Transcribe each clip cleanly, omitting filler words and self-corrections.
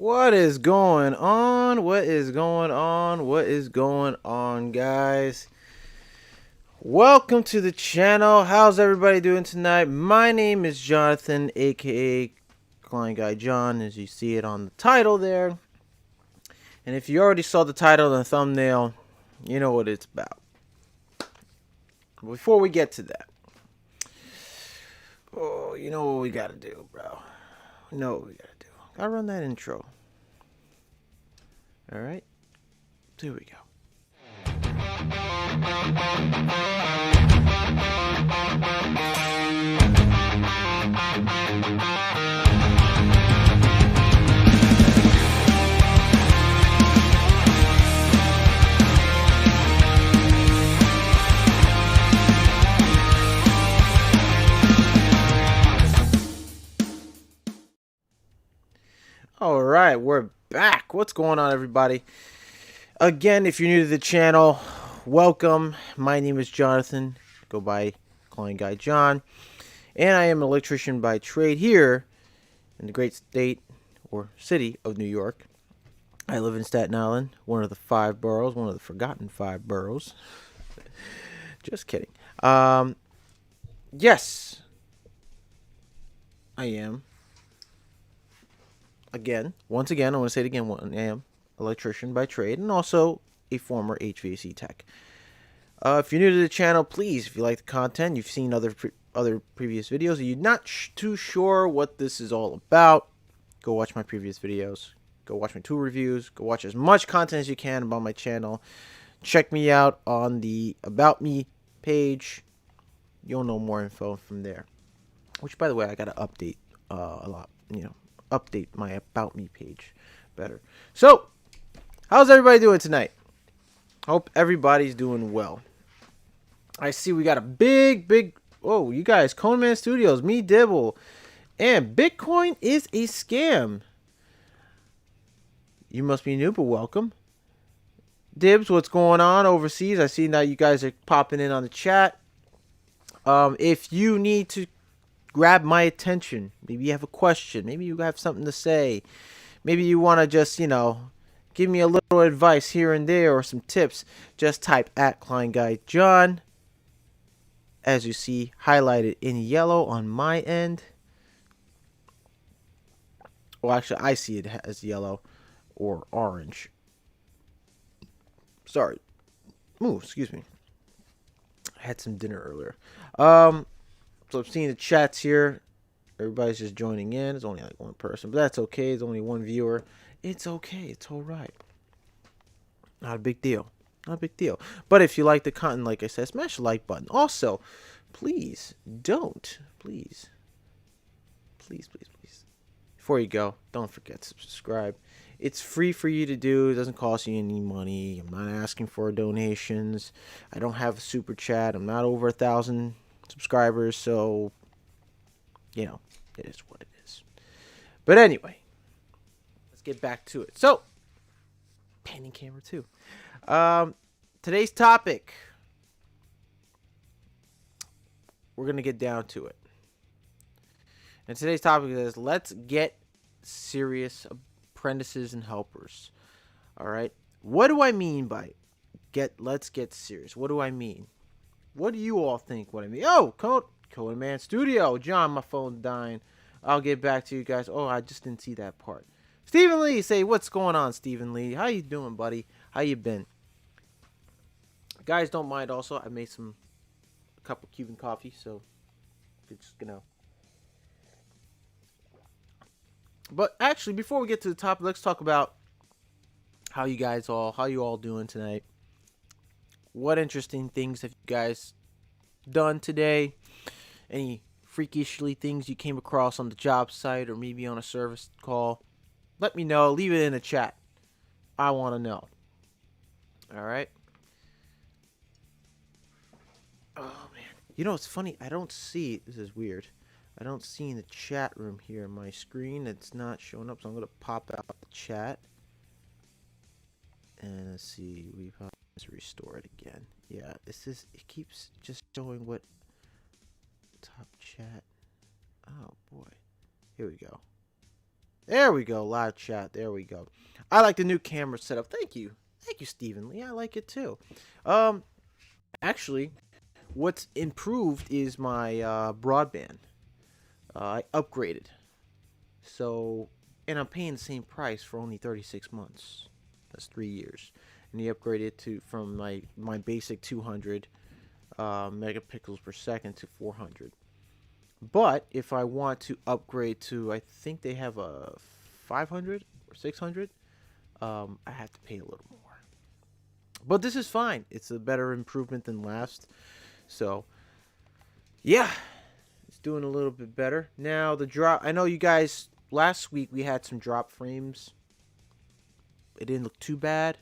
What is going on? What is going on? What is going on, guys? Welcome to the channel. How's everybody doing tonight? My name is Jonathan, aka KleinGuy Jon, as you see it on the title there. And if you already saw the title and the thumbnail, you know what it's about. Before we get to that, oh, you know what we gotta do, bro. You know what we gotta do. Gotta run that intro. Alright? Here we go. All right, we're back. What's going on, everybody? Again, if you're new to the channel, welcome. My name is Jonathan. Go by KleinGuy Jon, and I am an electrician by trade here in the great state or city of New York. I live in Staten Island, one of the 5 boroughs, one of the forgotten 5 boroughs. Just kidding. Yes, I am. Once again, I want to say it again. I am electrician by trade and also a former HVAC tech. If you're new to the channel, please, if you like the content, you've seen other previous videos, and you're not too sure what this is all about, go watch my previous videos. Go watch my 2 reviews. Go watch as much content as you can about my channel. Check me out on the About Me page. You'll know more info from there. Which, by the way, I got to update a lot, update my About Me page better. So, how's everybody doing tonight? Hope everybody's doing well. I see we got a big, oh, you guys, Coneman Studios, me Dibble, and Bitcoin is a scam. You must be new, but welcome. Dibs, what's going on overseas? I see that you guys are popping in on the chat. If you need to grab my attention, maybe you have a question, maybe you have something to say, maybe you want to just, give me a little advice here and there or some tips, just type at KleinGuy Jon, as you see highlighted in yellow on my end. Well, actually, I see it as yellow or orange. Sorry. Ooh, excuse me. I had some dinner earlier. So I'm seeing the chats here. Everybody's just joining in. It's only like 1 person, but that's okay. It's only 1 viewer. It's okay. It's all right. Not a big deal. Not a big deal. But if you like the content, like I said, smash the like button. Also, please don't. Please. Before you go, don't forget to subscribe. It's free for you to do. It doesn't cost you any money. I'm not asking for donations. I don't have a super chat. I'm not over 1,000 subscribers, so it is what it is. But anyway, let's get back to it. So, panning camera 2. Today's topic, we're gonna get down to it. And today's topic is let's get serious, apprentices and helpers. All right, what do I mean by let's get serious? What do I mean? What do you all think what I mean? Oh, Coleman Studio. John, my phone's dying. I'll get back to you guys. Oh, I just didn't see that part. Stephen Lee, say, what's going on, Stephen Lee? How you doing, buddy? How you been? Guys, don't mind also, I made a cup of Cuban coffee, so it's just But actually, before we get to the topic, let's talk about how you all doing tonight. What interesting things have you guys done today? Any freakishly things you came across on the job site or maybe on a service call? Let me know. Leave it in the chat. I want to know. All right. Oh, man. It's funny. I don't see. This is weird. I don't see in the chat room here on my screen. It's not showing up, so I'm going to pop out the chat. And let's see. Let's restore it again. Yeah, it keeps just showing what top chat. Oh boy. Here we go. There we go. Live chat. There we go. I like the new camera setup. Thank you. Thank you, Stephen Lee. I like it too. Um, Actually, what's improved is my broadband. I upgraded. So, and I'm paying the same price for only 36 months. That's 3 years. And he upgraded to from my basic 200 megapixels per second to 400. But if I want to upgrade to, I think they have a 500 or 600, I have to pay a little more. But this is fine. It's a better improvement than last. So, yeah, it's doing a little bit better. Now, the drop, I know you guys, last week we had some drop frames. It didn't look too bad.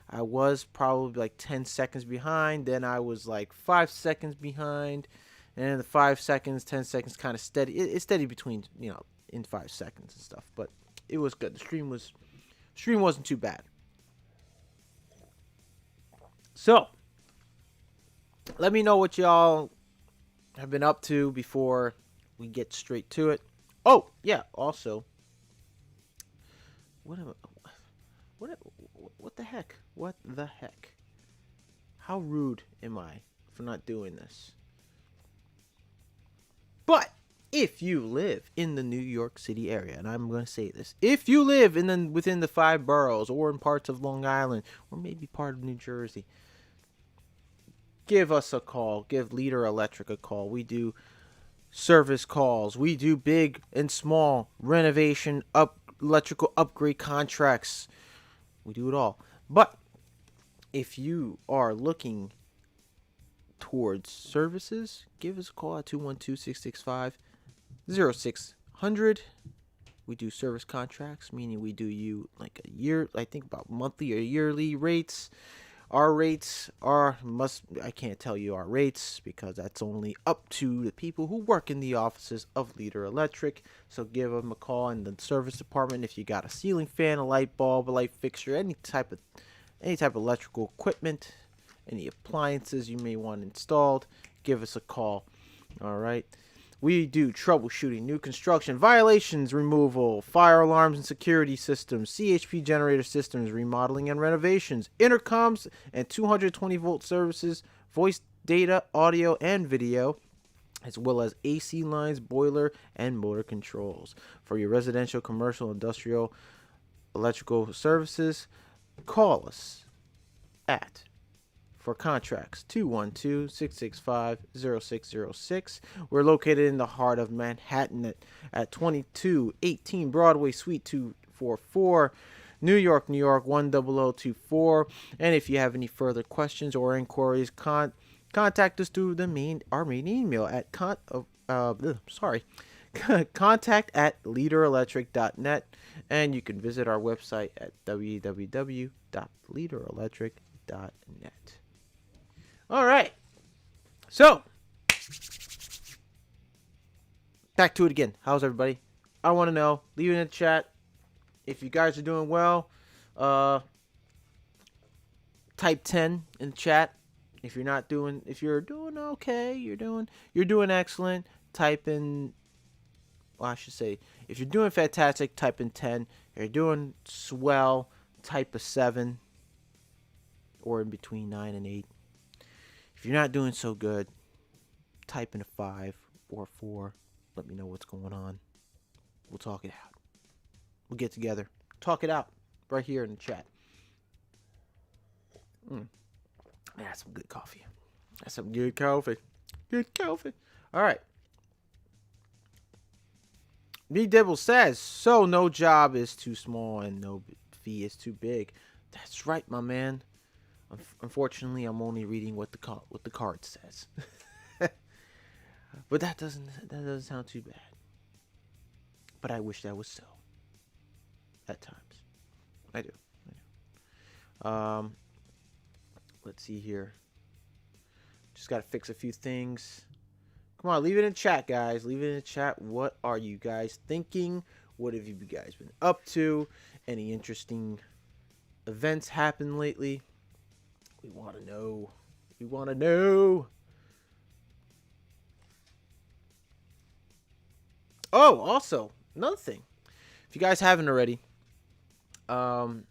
I was probably like 10 seconds behind. Then I was like 5 seconds behind. And then the 5 seconds, 10 seconds kind of steady. It's steady between, in 5 seconds and stuff. But it was good. The stream wasn't too bad. So, let me know what y'all have been up to before we get straight to it. Oh, yeah, also, what the heck? What the heck? How rude am I for not doing this? But if you live in the New York City area, and I'm going to say this, if you live within the 5 boroughs or in parts of Long Island or maybe part of New Jersey, give us a call. Give Leader Electric a call. We do service calls. We do big and small renovation, electrical upgrade contracts. We do it all. But if you are looking towards services, give us a call at 212-665-0600. We do service contracts, meaning we do you like a year, I think about monthly or yearly rates. Our rates I can't tell you our rates because that's only up to the people who work in the offices of Leader Electric. So give them a call in the service department if you got a ceiling fan, a light bulb, a light fixture, any type of electrical equipment, any appliances you may want installed. Give us a call. All right. We do troubleshooting, new construction, violations removal, fire alarms and security systems, CHP generator systems, remodeling and renovations, intercoms and 220-volt services, voice, data, audio, and video, as well as AC lines, boiler, and motor controls. For your residential, commercial, industrial, electrical services, call us at for contracts 212-665-0606. We're located in the heart of Manhattan at 2218 Broadway Suite 244, New York 10024. And if you have any further questions or inquiries, contact us through our main email at contact at leaderelectric.net, and you can visit our website at www.leaderelectric.net. All right. So, back to it again. How's everybody? I want to know. Leave it in the chat. If you guys are doing well, type 10 in the chat. If you're doing okay, you're doing excellent, type in, well, I should say, if you're doing fantastic, type in 10. If you're doing swell, type a 7, or in between 9 and 8. If you're not doing so good, type in a 5 or a 4. Let me know what's going on. We'll talk it out. We'll get together. Talk it out right here in the chat. That's some good coffee. Good coffee. All right. B. Dibble says, so no job is too small and no fee is too big. That's right, my man. Unfortunately, I'm only reading what the card says. But that doesn't sound too bad. But I wish that was so. At times. I do. Let's see here. Just got to fix a few things. Come on, leave it in chat, guys. Leave it in the chat. What are you guys thinking? What have you guys been up to? Any interesting events happened lately? We want to know. Oh, also, another thing. If you guys haven't already, some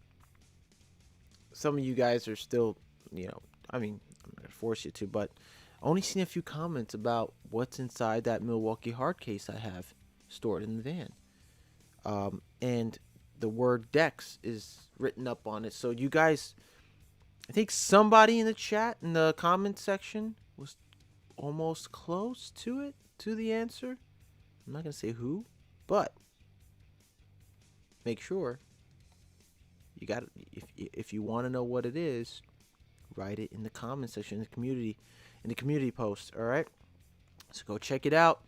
of you guys are still, I mean, I'm not gonna force you to, but I only seen a few comments about what's inside that Milwaukee hard case I have stored in the van. And the word Dex is written up on it. So you guys, I think somebody in the chat, in the comment section, was almost close to it, to the answer. I'm not going to say who, but make sure you got, if you want to know what it is, write it in the comment section, in the community post. All right, so go check it out.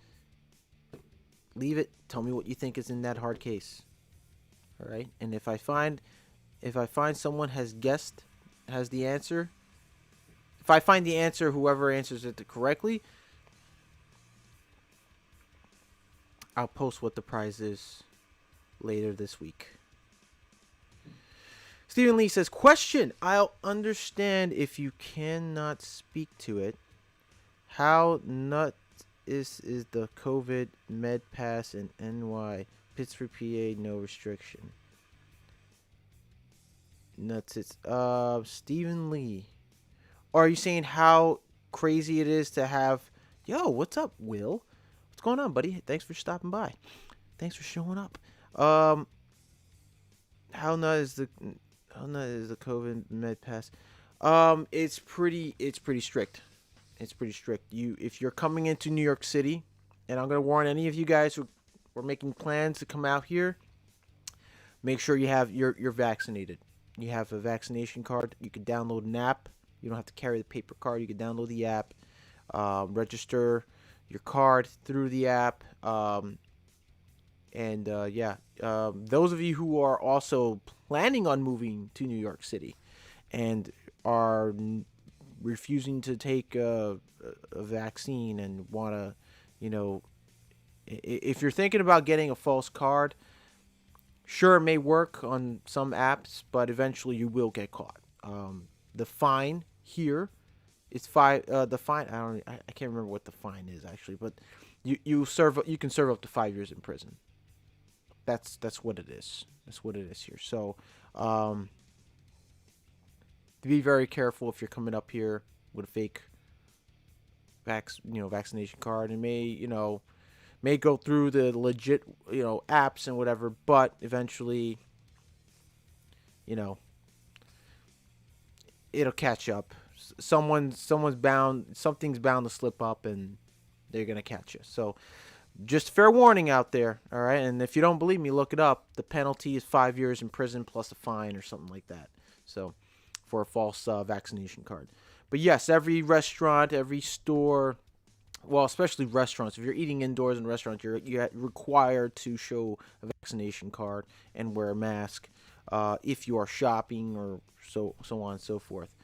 Leave it. Tell me what you think is in that hard case. All right, and if I find someone has the answer, if I find the answer, whoever answers it correctly, I'll post what the prize is later this week. Stephen Lee says, question, I'll understand if you cannot speak to it. How nuts is the COVID med pass in NY? Pittsburgh, PA, no restriction. Nuts. It's Stephen Lee. Or are you saying how crazy it is to have? Yo, what's up, Will? What's going on, buddy? Thanks for stopping by. Thanks for showing up. How nut is the COVID med pass? It's pretty strict. It's pretty strict. If you're coming into New York City, and I'm gonna warn any of you guys who are making plans to come out here, make sure you're vaccinated. You have a vaccination card. You can download an app. You don't have to carry the paper card. You can download the app, register your card through the app, those of you who are also planning on moving to New York City and are refusing to take a vaccine and want to, if you're thinking about getting a false card, sure, it may work on some apps, but eventually you will get caught. The fine here is the fine. I can't remember what the fine is actually, but you can serve up to 5 years in prison. That's what it is. That's what it is here. So, be very careful if you're coming up here with a fake vaccination card. It may go through the legit, apps and whatever, but eventually, it'll catch up. Something's bound to slip up, and they're gonna catch you. So, just fair warning out there, all right? And if you don't believe me, look it up. The penalty is 5 years in prison plus a fine or something like that. So, for a false vaccination card. But yes, every restaurant, every store, well, especially restaurants. If you're eating indoors in restaurants, you're required to show a vaccination card and wear a mask. If you are shopping or so on and so forth.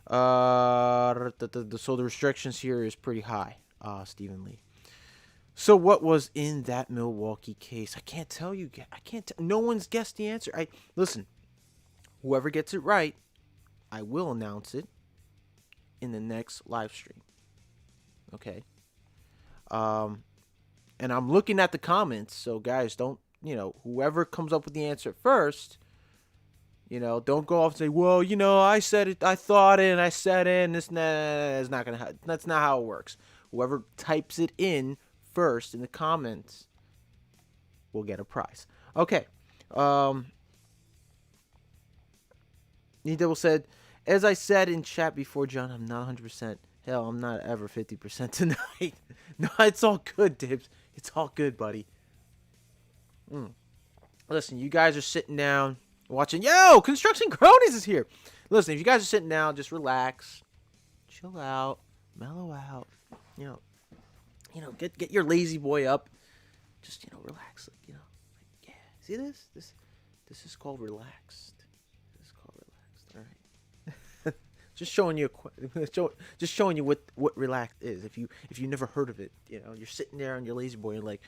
So the restrictions here is pretty high, Stephen Lee. So what was in that Milwaukee case? I can't tell you. No one's guessed the answer. Listen. Whoever gets it right, I will announce it in the next live stream. Okay. And I'm looking at the comments, so guys, don't, whoever comes up with the answer first, don't go off and say, well, I said it, I thought it, and I said it, and that's not how it works. Whoever types it in first in the comments will get a prize. Okay. Double said, as I said in chat before, John, I'm not 100%. Hell, I'm not ever 50% tonight. No, it's all good, Dibs. It's all good, buddy. Listen, you guys are sitting down watching. Yo, Construction Cronies is here. Listen, if you guys are sitting down, just relax, chill out, mellow out. Get your lazy boy up. Just relax. Yeah. See this? This is called relaxed. This is called relaxed. All right. Just showing you what relaxed is. If you never heard of it, you're sitting there on your lazy boy and like,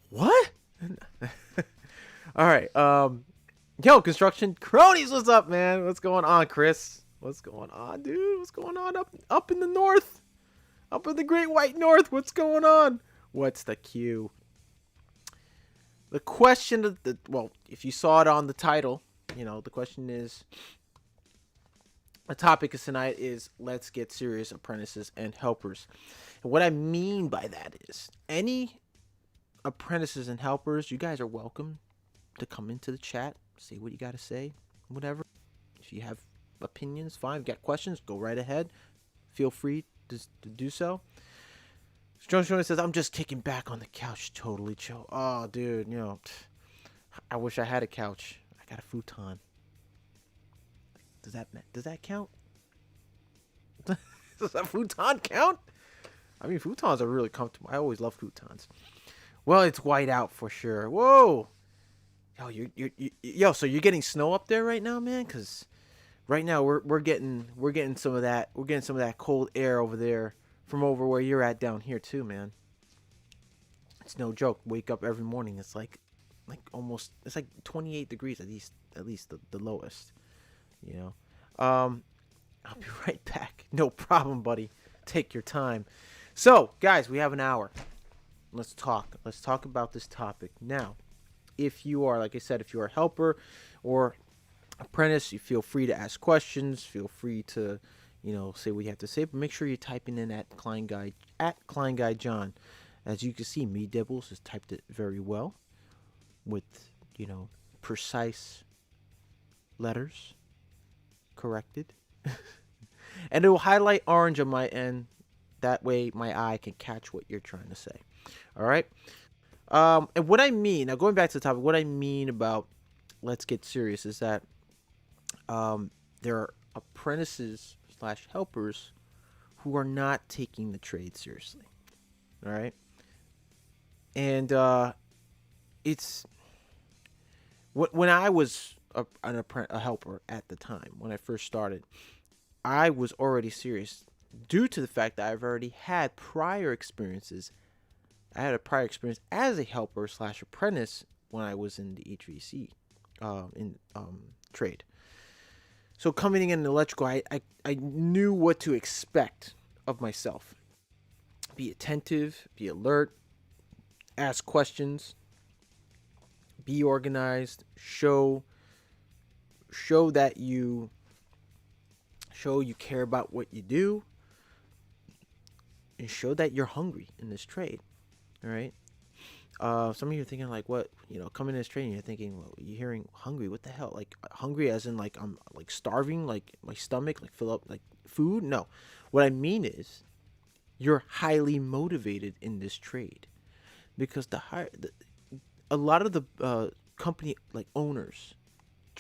what? All right. Yo, Construction Cronies, what's up, man? What's going on, Chris? What's going on, dude? What's going on up in the north? Up in the Great White North? What's going on? What's the Q? The question of well, if you saw it on the title, the question is, the topic of tonight is let's get serious, apprentices and helpers. And what I mean by that is any apprentices and helpers, you guys are welcome to come into the chat, say what you got to say, whatever. If you have opinions, fine. If you got questions, go right ahead. Feel free to do so. Strong says, I'm just kicking back on the couch, totally chill. Oh, dude, I wish I had a couch. I got a futon. Does that count? Does that futon count? I mean, futons are really comfortable. I always love futons. Well, it's white out for sure. Whoa. Yo, so you're getting snow up there right now, man? Cause right now we're getting some of that. We're getting some of that cold air over there from over where you're at down here too, man. It's no joke. Wake up every morning. It's like almost. It's like 28 degrees at least the lowest. I'll be right back. No problem, buddy. Take your time. So, guys, we have an hour. Let's talk. Let's talk about this topic now. If you are, like I said, if you are a helper or apprentice, you feel free to ask questions. Feel free to, say what you have to say. But make sure you're typing in at KleinGuy Jon. As you can see, me Dibbles has typed it very well with, precise letters corrected. And it will highlight orange on my end. That way my eye can catch what you're trying to say. All right. And what I mean, now going back to the topic, what I mean about let's get serious is that there are apprentices / helpers who are not taking the trade seriously. All right. And it's when I was a helper at the time, when I first started, I was already serious due to the fact that I've already had prior experiences. I had a prior experience as a helper / apprentice when I was in the HVAC trade. So coming in electrical, I knew what to expect of myself. Be attentive, be alert, ask questions, be organized, show that you care about what you do, and show that you're hungry in this trade. All right. Some of you are thinking like, what, coming in this trade, and you're thinking, well, you're hearing hungry. What the hell? Like hungry as in like I'm like starving, like my stomach, like fill up like food. No, what I mean is you're highly motivated in this trade because a lot of the company like owners,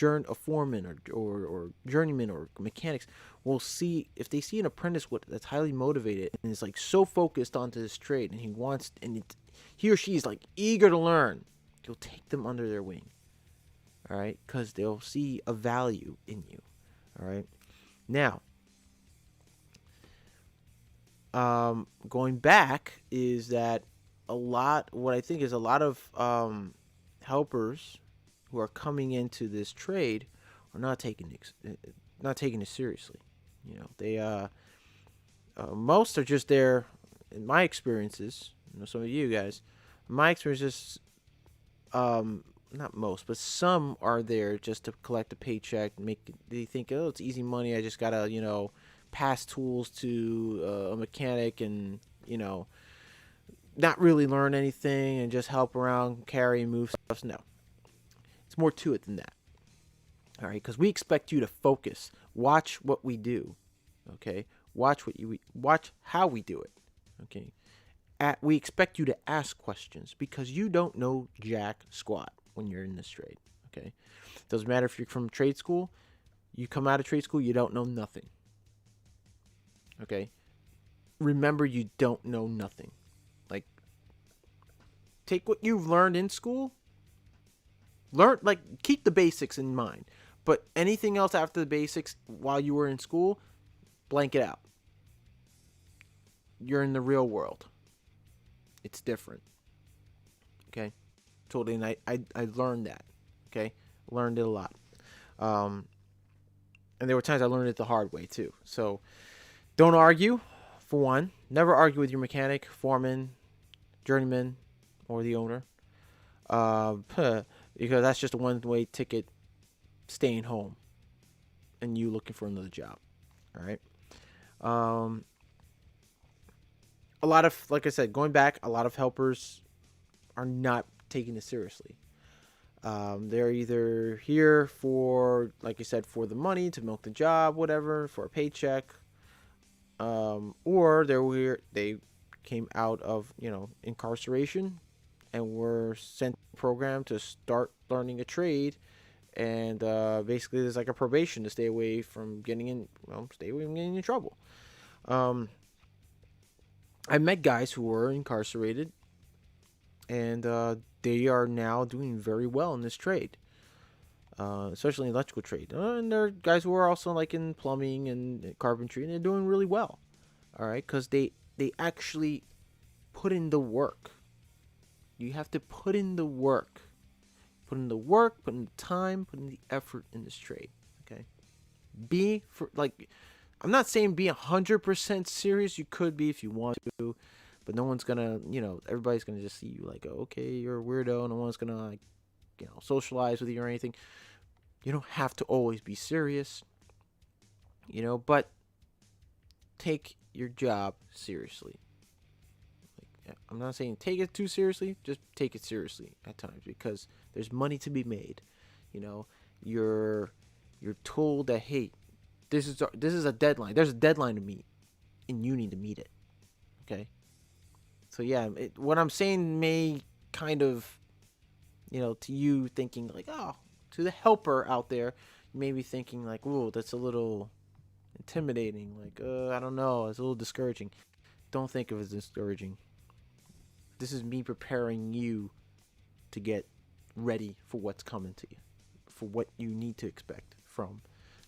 a foreman or journeyman or mechanics will see, if they see an apprentice that's highly motivated and is like so focused onto this trade, and he or she is like eager to learn, you'll take them under their wing. All right, because they'll see a value in you. All right, now going back is that what I think is a lot of helpers who are coming into this trade are not taking it seriously. They most are just there. In my experiences, some of you guys, my experiences, not most, but some are there just to collect a paycheck. They think, oh, it's easy money. I just gotta pass tools to a mechanic and not really learn anything and just help around, carry and move stuff. No. It's more to it than that. All right, because we expect you to focus. Watch what we do. Okay, watch how we do it. Okay, we expect you to ask questions because you don't know jack squat when you're in this trade. Okay, doesn't matter if you're from trade school. You come out of trade school, you don't know nothing. Okay, remember, you don't know nothing. Like, take what you've learned in school. Keep the basics in mind, but anything else after the basics while you were in school, blank it out. You're in the real world. It's different. Okay, totally. And I learned that. Okay, learned it a lot. And there were times I learned it the hard way too. So don't argue. For one, never argue with your mechanic, foreman, journeyman, or the owner. because that's just a one-way ticket staying home and you looking for another job. All right. Um, a lot of, like I said, going back, a lot of helpers are not taking it seriously. They're either here for, like I said, for the money to milk the job, whatever, for a paycheck, or they came out of incarceration and were sent a program to start learning a trade, and basically there's like a probation to stay away from getting in, stay away from getting in trouble. Um, I met guys who were incarcerated, and they are now doing very well in this trade, especially in electrical trade. And there are guys who are also like in plumbing and carpentry, and they're doing really well. All right, because they actually put in the work. You have to put in the work, put in the work, put in the time, put in the effort in this trade. Okay, I'm not saying be 100% serious. You could be if you want to, but no one's gonna, everybody's gonna just see you like, oh, okay, you're a weirdo. No one's gonna like, socialize with you or anything. You don't have to always be serious, but take your job seriously. I'm not saying take it too seriously, just take it seriously at times, because there's money to be made. You're told that, hey, this is a deadline. There's a deadline to meet, and you need to meet it. Okay. So yeah, what I'm saying may kind of, to you thinking like, oh, to the helper out there, you may be thinking like, whoa, that's a little intimidating. Like, I don't know, it's a little discouraging. Don't think of it as discouraging. This is me preparing you to get ready for what's coming to you, for what you need to expect from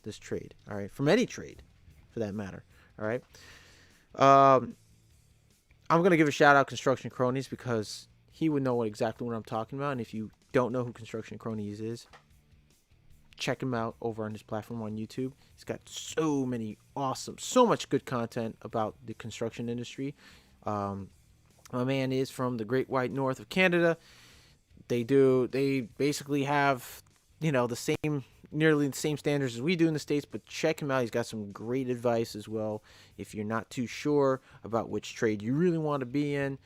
this trade. All right, from any trade, for that matter. All right. I'm gonna give a shout out Construction Cronies, because he would know exactly what I'm talking about. And if you don't know who Construction Cronies is, check him out over on his platform on YouTube. He's got so much good content about the construction industry. My man is from the Great White North of Canada. They basically have, nearly the same standards as we do in the States, but check him out. He's got some great advice as well. If you're not too sure about which trade you really want to be in,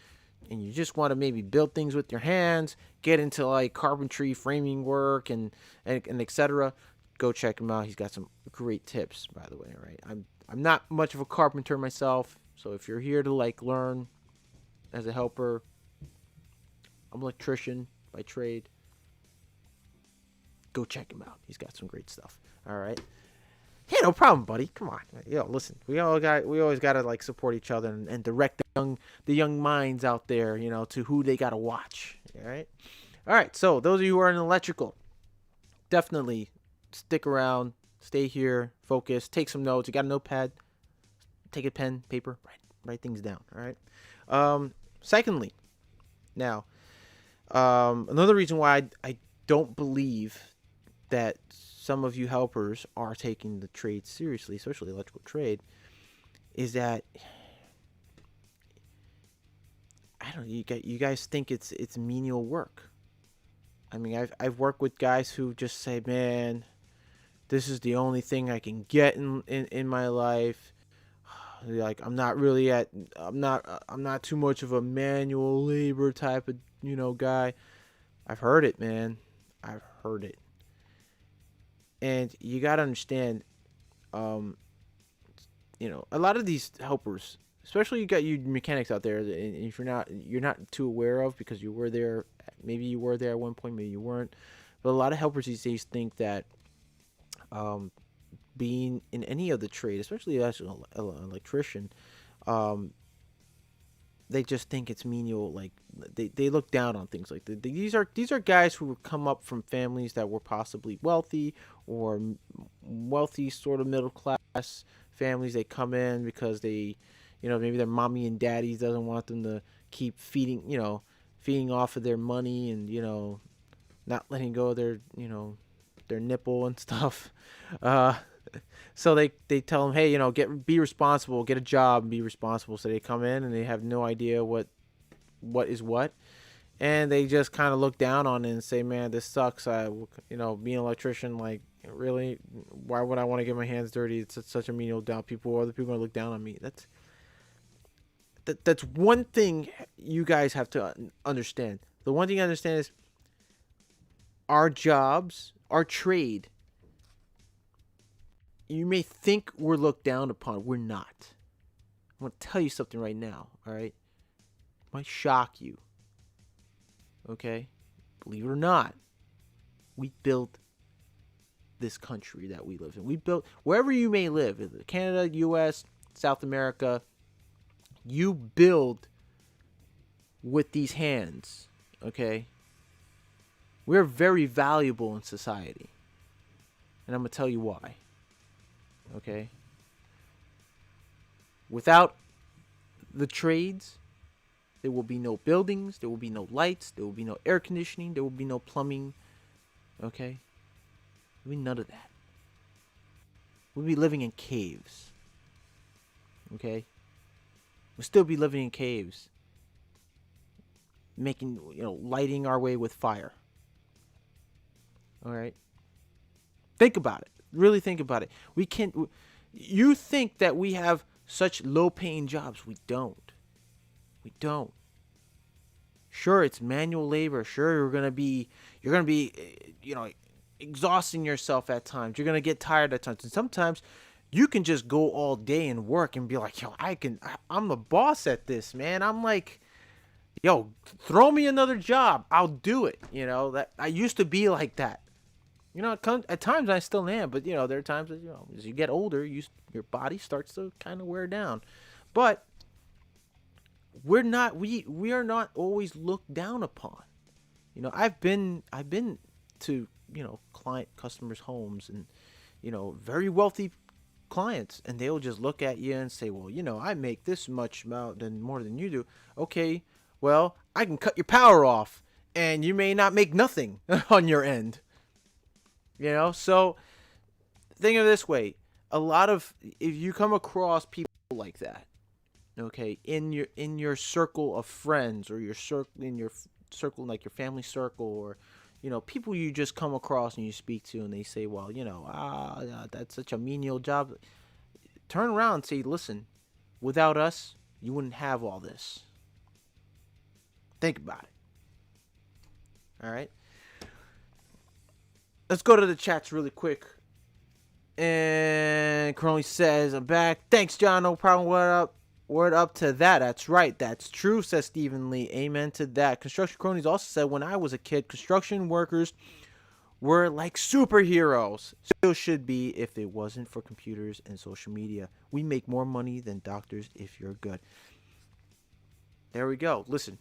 and you just want to maybe build things with your hands, get into like carpentry, framing work, and etc., go check him out. He's got some great tips, by the way. All right, I'm not much of a carpenter myself, so if you're here to like learn as a helper, I'm an electrician by trade, go check him out. He's got some great stuff. All right. Yeah, no problem, buddy. Come on. Listen. We always gotta like support each other and direct the young minds out there, to who they gotta watch. All right. All right. So those of you who are in electrical, definitely stick around, stay here, focus, take some notes. You got a notepad, take a pen, paper, write things down. All right. Secondly, now, another reason why I don't believe that some of you helpers are taking the trade seriously, especially electrical trade, is that I don't know, you guys think it's menial work. I mean, I've worked with guys who just say, man, this is the only thing I can get in my life. Like, I'm not too much of a manual labor type of guy. I've heard it, man. I've heard it. And you gotta understand, a lot of these helpers, especially you got you mechanics out there, and if you're not too aware of, because you were there, maybe you were there at one point, maybe you weren't, but a lot of helpers these days think that, being in any of the trade, especially as an electrician, they just think it's menial. Like they look down on things like that. These are guys who come up from families that were possibly wealthy, or wealthy sort of middle class families. They come in because they, maybe their mommy and daddy doesn't want them to keep feeding off of their money, and not letting go of their nipple and stuff. So they tell them, hey, be responsible, get a job, and be responsible. So they come in and they have no idea what is what, and they just kind of look down on it and say, "Man, this sucks." Being an electrician, like, really, why would I want to get my hands dirty? It's such a menial job. Other people are gonna look down on me. That's one thing you guys have to understand. The one thing I understand is our jobs, our trade. You may think we're looked down upon. We're not. I'm gonna tell you something right now. All right, it might shock you. Okay, believe it or not, we built this country that we live in. We built wherever you may live, Canada, U.S., South America. You build with these hands. Okay, we're very valuable in society, and I'm gonna tell you why. Okay, without the trades, there will be no buildings, there will be no lights, there will be no air conditioning, there will be no plumbing. Okay, there will be none of that. We'll be living in caves. Okay, we'll still be living in caves, lighting our way with fire. All right, think about it. Really think about it. You think that we have such low-paying jobs? We don't. We don't. Sure, it's manual labor. Sure, you're gonna be, exhausting yourself at times. You're gonna get tired at times, and sometimes you can just go all day and work and be like, yo, I'm the boss at this, man. I'm like, yo, throw me another job, I'll do it. That I used to be like that. At times I still am, but there are times that as you get older, your body starts to kind of wear down. But we are not always looked down upon. I've been to customers' homes and very wealthy clients, and they'll just look at you and say, well, I make this much amount more than you do. Okay, well, I can cut your power off, and you may not make nothing on your end. So think of it this way: if you come across people like that, okay, in your circle of friends, or your circle, like your family circle, or people you just come across and you speak to, and they say, well, that's such a menial job. Turn around and say, listen, without us, you wouldn't have all this. Think about it. All right. Let's go to the chats really quick. And Crowley says, I'm back. Thanks, John. No problem. What up? Word up to that. That's right. That's true, says Stephen Lee. Amen to that. Construction Cronies also said, when I was a kid, construction workers were like superheroes. Still should be if it wasn't for computers and social media. We make more money than doctors if you're good. There we go. Listen.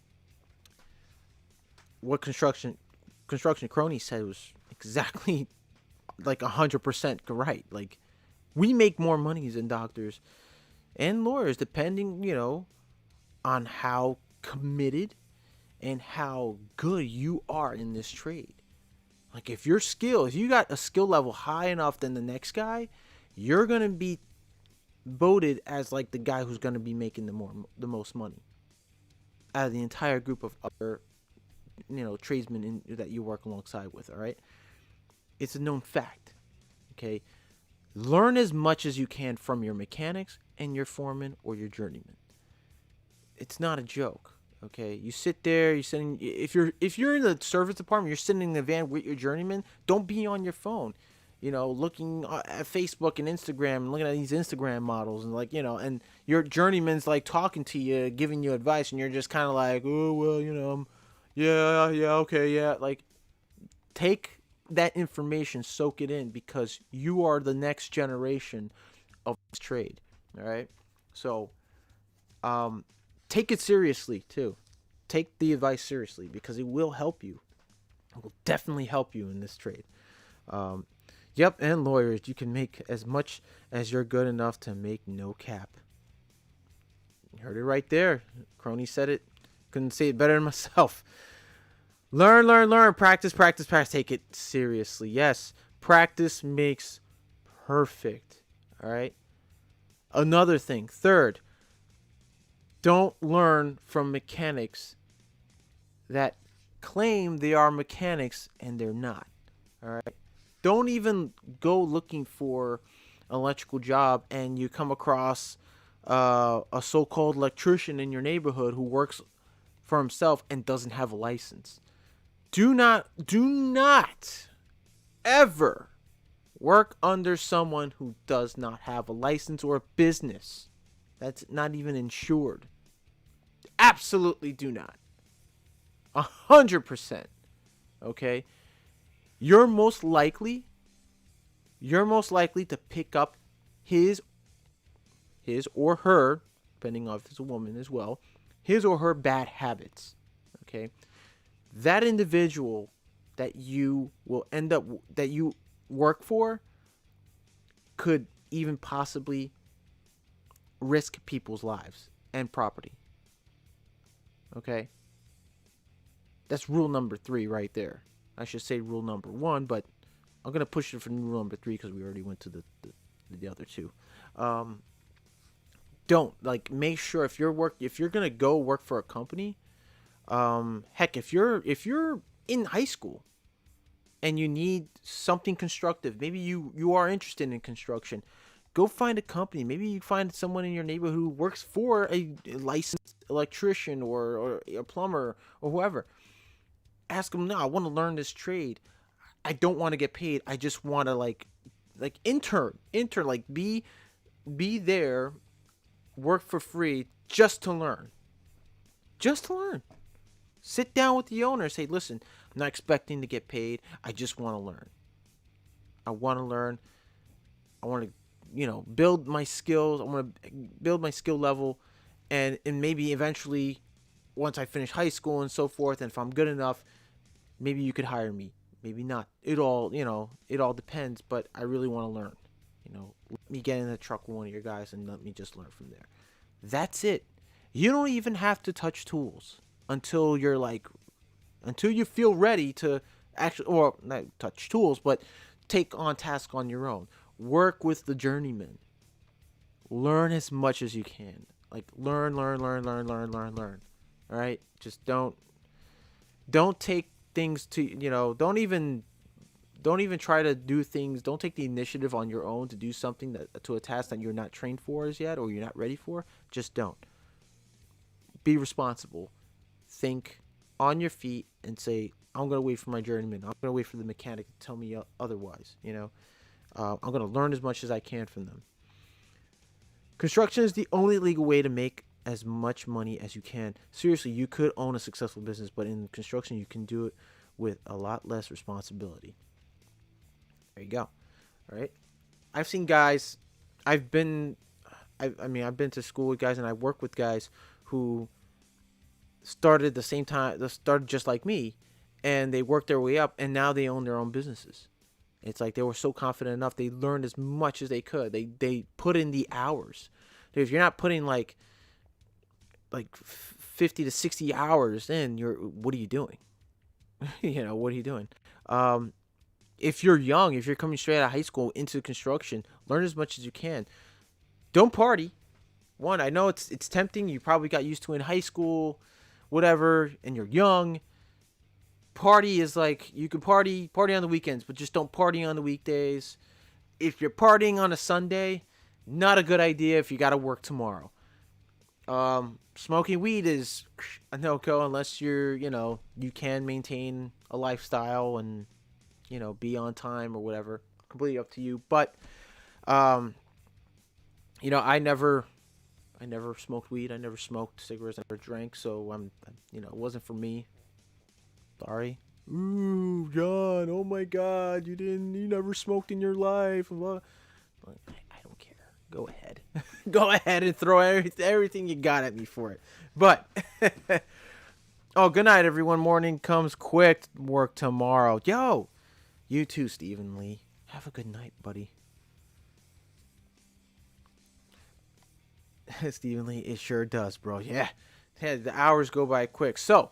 What Construction Cronies said was exactly like 100% right. Like, we make more money than doctors and lawyers, depending, on how committed and how good you are in this trade. Like, if you got a skill level high enough than the next guy, you're going to be voted as like the guy who's going to be making the most money out of the entire group of other, tradesmen that you work alongside with. All right. It's a known fact. Okay. Learn as much as you can from your mechanics and your foreman or your journeyman. It's not a joke. Okay, you sit there. If you're in the service department, you're sitting in the van with your journeyman. Don't be on your phone, looking at Facebook and Instagram and looking at these Instagram models and and your journeyman's like talking to you, giving you advice, and you're just kind of like, oh well, yeah, okay, yeah. Like, take that information, soak it in, because you are the next generation of this trade. All right, so take it seriously too. Take the advice seriously, because it will help you. It will definitely help you in this trade. Yep, and lawyers, you can make as much as you're good enough to make no cap. You heard it right there. Crony said it. Couldn't say it better than myself. Learn. Practice. Take it seriously. Yes, practice makes perfect. All right. Another thing. Third, don't learn from mechanics that claim they are mechanics and they're not. All right. Don't even go looking for an electrical job and you come across a so-called electrician in your neighborhood who works for himself and doesn't have a license. Do not ever work under someone who does not have a license or a business that's not even insured. Absolutely do not. 100%. Okay? You're most likely to pick up his or her, depending on if it's a woman as well, his or her bad habits. Okay? That individual that you will end up that you work for could even possibly risk people's lives and property. Okay? That's rule number 3 right there. I should say rule number 1, but I'm going to push it for rule number 3 because we already went to the other 2. Don't, like, make sure if you're going to go work for a company, heck, if you're in high school and you need something constructive, maybe you are interested in construction, go find a company. Maybe you find someone in your neighborhood who works for a licensed electrician or a plumber or whoever. Ask them, no, I want to learn this trade. I don't want to get paid. I just want to like intern, like be there, work for free just to learn. Just to learn. Sit down with the owner and say, listen, I'm not expecting to get paid. I just want to learn. I want to learn. I want to, build my skills. I want to build my skill level. And maybe eventually, once I finish high school and so forth, and if I'm good enough, maybe you could hire me. Maybe not. It all depends, but I really want to learn. Let me get in the truck with one of your guys and let me just learn from there. That's it. You don't even have to touch tools until you feel ready to actually, or not touch tools, but take on task on your own. Work with the journeyman. Learn as much as you can. Like learn. All right? Just don't take things to, don't even try to do things. Don't take the initiative on your own to do something to a task that you're not trained for as yet or you're not ready for. Just don't. Be responsible. Think on your feet and say, I'm going to wait for my journeyman. I'm going to wait for the mechanic to tell me otherwise. I'm going to learn as much as I can from them. Construction is the only legal way to make as much money as you can. Seriously, you could own a successful business, but in construction, you can do it with a lot less responsibility. There you go. All right. I've seen guys. I've been to school with guys, and I work with guys who started the same time. They started just like me, and they worked their way up, and now they own their own businesses. It's like they were so confident enough. They learned as much as they could. They put in the hours. Dude, if you're not putting like 50 to 60 hours in, what are you doing? What are you doing? If you're young, if you're coming straight out of high school into construction, learn as much as you can. Don't party. One, I know it's tempting. You probably got used to it in high school, whatever, and you're young. Party is like, you can party on the weekends, but just don't party on the weekdays. If you're partying on a Sunday, not a good idea if you got to work tomorrow. Smoking weed is a no-go unless you can maintain a lifestyle and, be on time or whatever. Completely up to you. But, I never smoked weed. I never smoked cigarettes. I never drank. So it wasn't for me. Sorry. Ooh, John, oh my God, you never smoked in your life. I don't care. Go ahead. Go ahead and throw everything you got at me for it. But, good night, everyone. Morning comes quick. Work tomorrow. Yo, you too, Stephen Lee. Have a good night, buddy. Stephen Lee, it sure does, bro. Yeah. The hours go by quick. So,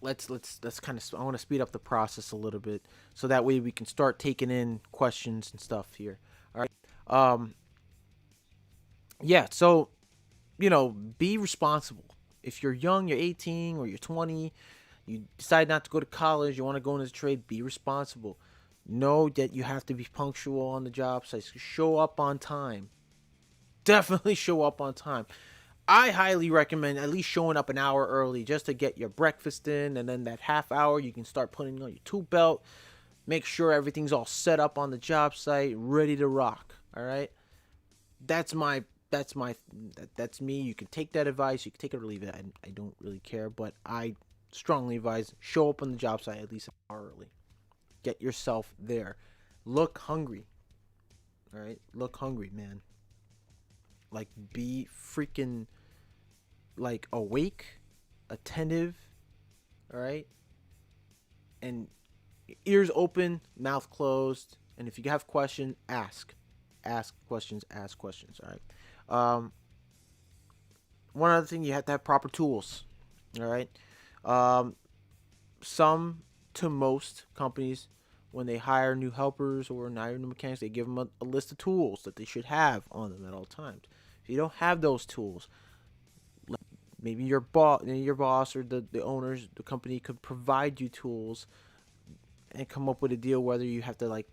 let's kind of, I want to speed up the process a little bit so that way we can start taking in questions and stuff here. All right. Yeah, so, be responsible. If you're young, you're 18 or you're 20, You decide not to go to college, you want to go into the trade, be responsible. Know that you have to be punctual on the job sites. Show up on time. Definitely show up on time. I highly recommend at least showing up an hour early just to get your breakfast in, and then that half hour you can start putting on your tool belt. Make sure everything's all set up on the job site, ready to rock. All right, that's me. You can take that advice. You can take it or leave it. I don't really care, but I strongly advise show up on the job site at least an hour early. Get yourself there. Look hungry. All right, look hungry, man. Like, be freaking like awake, attentive. All right, and ears open, mouth closed. And if you have questions, ask questions. All right. One other thing, you have to have proper tools. All right. Some to most companies, when they hire new helpers or hire new mechanics, they give them a list of tools that they should have on them at all times. If you don't have those tools, maybe your boss or the owners, the company could provide you tools and come up with a deal, whether you have to,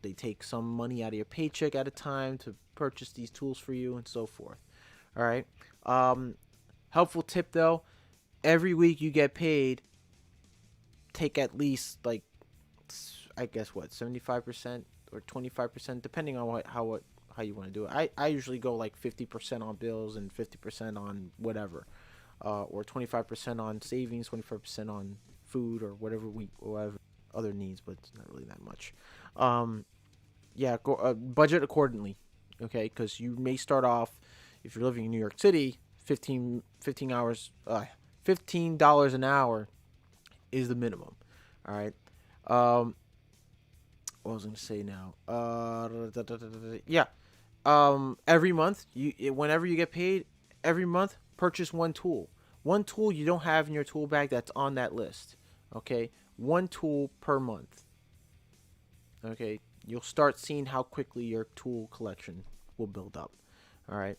they take some money out of your paycheck at a time to purchase these tools for you and so forth. All right. Helpful tip though, every week you get paid, take at least I guess 75% or 25%, depending on how you want to do it. I usually go like 50% on bills and 50% on whatever, or 25% on savings, 25% on food or whatever other needs, but it's not really that much. Budget accordingly, okay? Because you may start off, if you're living in New York City, 15 hours, $15 an hour is the minimum. All right. What was I gonna say now? Every month, whenever you get paid, every month purchase one tool. One tool you don't have in your tool bag that's on that list. Okay, one tool per month. Okay, you'll start seeing how quickly your tool collection will build up. All right.